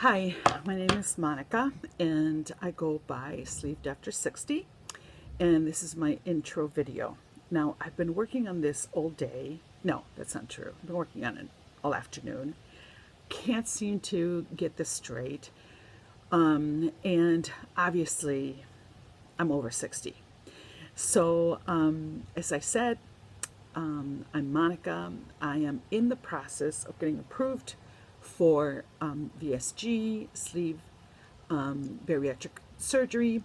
Hi, my name is Monica and I go by Sleeved After 60, and this is my intro video. Now, I've been working on this all day. No, that's not true. I've been working on it all afternoon. Can't seem to get this straight. And obviously, I'm over 60. So, as I said, I'm Monica. I am in the process of getting approved for VSG sleeve bariatric surgery.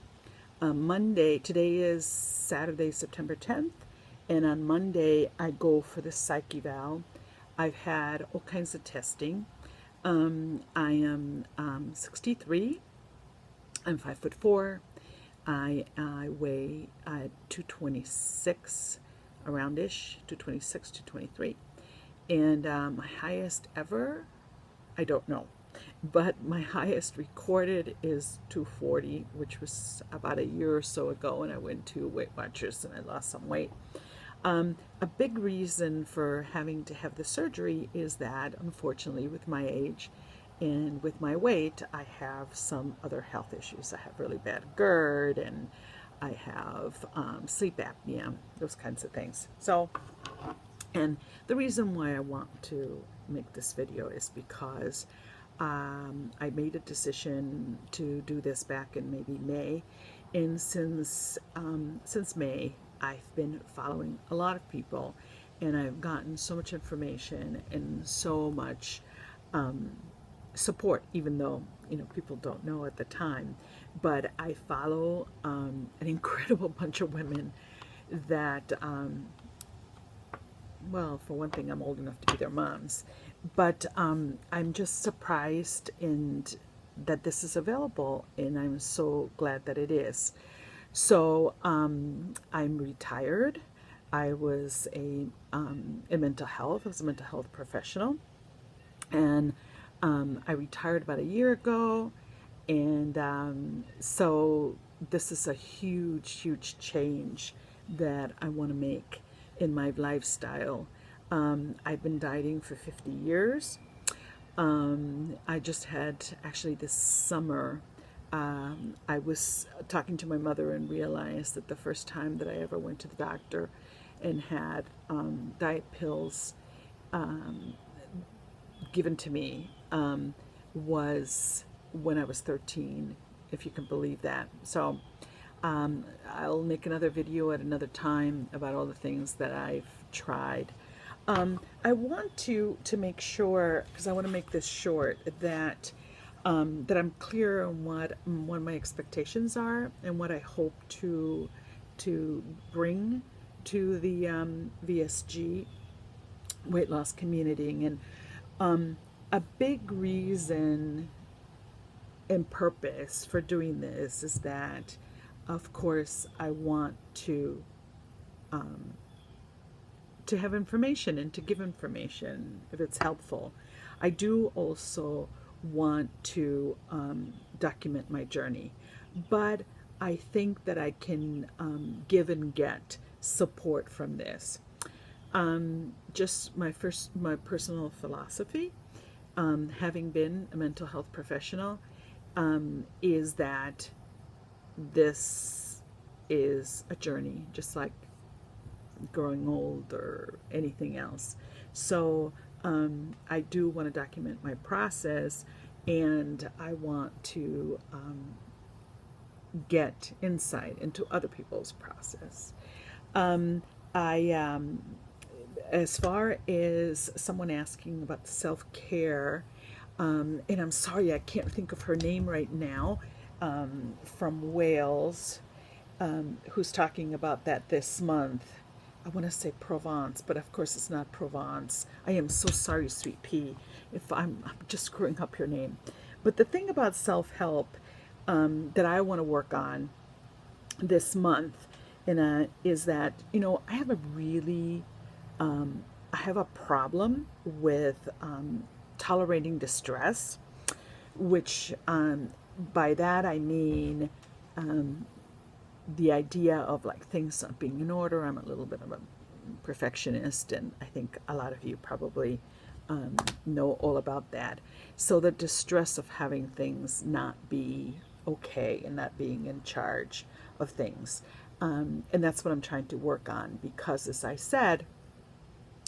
Monday, today is Saturday, September 10th, and on Monday I go for the psych eval. I've had all kinds of testing. I am 63. I'm 5'4". I weigh 226 around-ish, 226, 223. And my highest ever, I don't know. But my highest recorded is 240, which was about a year or so ago, and I went to Weight Watchers and I lost some weight. A big reason for having to have the surgery is that, unfortunately, with my age and with my weight, I have some other health issues. I have really bad GERD, and I have sleep apnea, those kinds of things. So, and the reason why I want to make this video is because I made a decision to do this back in maybe May, and since May, I've been following a lot of people, and I've gotten so much information and so much support, even though people don't know at the time. But I follow an incredible bunch of women that well, for one thing, I'm old enough to be their moms, but I'm just surprised that this is available, and I'm so glad that it is. So I'm retired. I was in mental health. I was a mental health professional, and I retired about a year ago, and so this is a huge, huge change that I want to make in my lifestyle. I've been dieting for 50 years. I just had, actually this summer, I was talking to my mother and realized that the first time that I ever went to the doctor and had diet pills given to me was when I was 13, if you can believe that. So I'll make another video at another time about all the things that I've tried. I want to make sure, because I want to make this short, that that I'm clear on what my expectations are and what I hope to bring to the VSG weight loss community. And a big reason and purpose for doing this is that, of course, I want to have information and to give information if it's helpful. I do also want to document my journey, but I think that I can give and get support from this. Just my personal philosophy, having been a mental health professional, is that this is a journey, just like growing old or anything else. So I do want to document my process, and I want to get insight into other people's process. As far as someone asking about self-care, and I'm sorry I can't think of her name right now, from Wales, who's talking about that this month. I want to say Provence, but of course it's not Provence. I am so sorry, Sweet Pea, if I'm just screwing up your name. But the thing about self-help that I want to work on this month is that, I have I have a problem with tolerating distress, which by that I mean the idea of like things not being in order. I'm a little bit of a perfectionist, and I think a lot of you probably know all about that. So the distress of having things not be okay and not being in charge of things. And that's what I'm trying to work on, because as I said,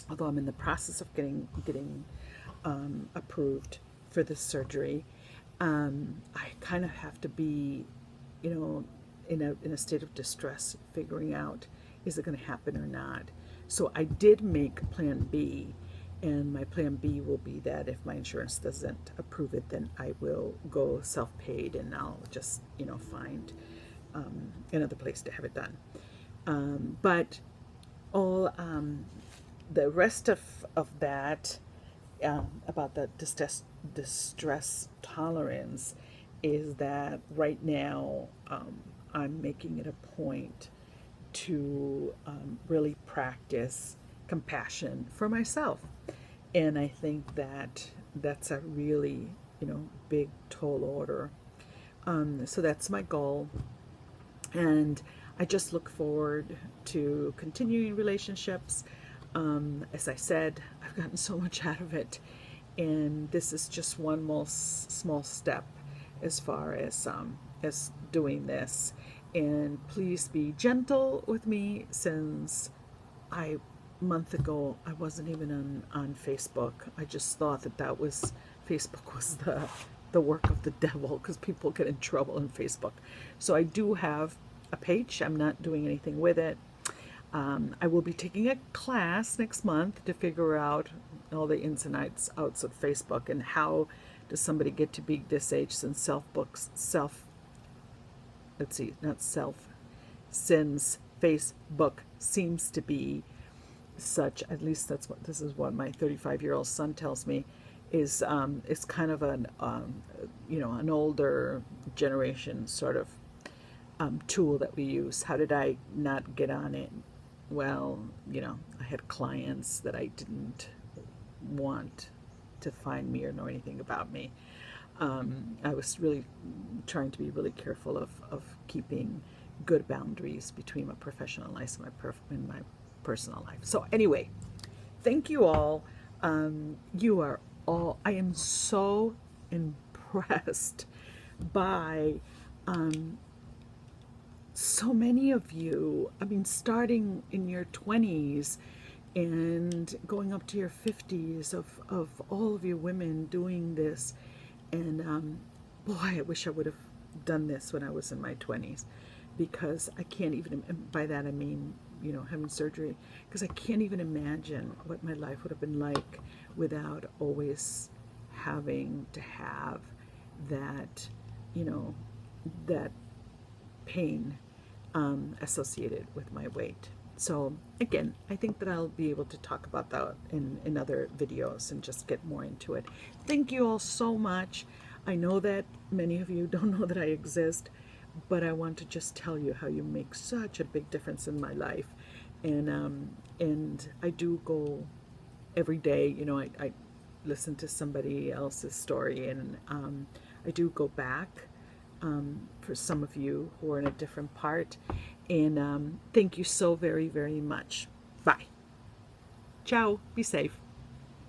although I'm in the process of getting approved for this surgery, I kind of have to be, you know, in a state of distress, figuring out, is it going to happen or not. So I did make Plan B, and my Plan B will be that if my insurance doesn't approve it, then I will go self-paid, and I'll just, you know, find another place to have it done. But all the rest of that, about the distress tolerance, is that right now I'm making it a point to really practice compassion for myself. And I think that that's a really, you know, big tall order. So that's my goal. And I just look forward to continuing relationships. As I said, I've gotten so much out of it, and this is just one more small step as far as doing this. And please be gentle with me, since a month ago I wasn't even on Facebook. I just thought that was Facebook was the work of the devil, because people get in trouble on Facebook. So I do have a page. I'm not doing anything with it. I will be taking a class next month to figure out all the ins and outs of Facebook, and how does somebody get to be this age, since since Facebook seems to be such, at least this is what my 35-year-old son tells me, is kind of an you know, an older generation sort of tool that we use. How did I not get on it? Well, you know, I had clients that I didn't want to find me or know anything about me. I was really trying to be really careful of keeping good boundaries between my professional life and my personal life. So anyway, thank you all. You are all, I am so impressed by so many of you. I mean, starting in your 20s and going up to your 50s, of all of you women doing this. And boy, I wish I would have done this when I was in my 20s, because I can't even, by that I mean, you know, having surgery, because I can't even imagine what my life would have been like without always having to have that, you know, that pain associated with my weight. So again, I think that I'll be able to talk about that in other videos and just get more into it. Thank you all so much. I know that many of you don't know that I exist, but I want to just tell you how you make such a big difference in my life. And I do go every day, you know, I listen to somebody else's story, and I do go back for some of you who are in a different part. And thank you so very, very much. Bye. Ciao. Be safe.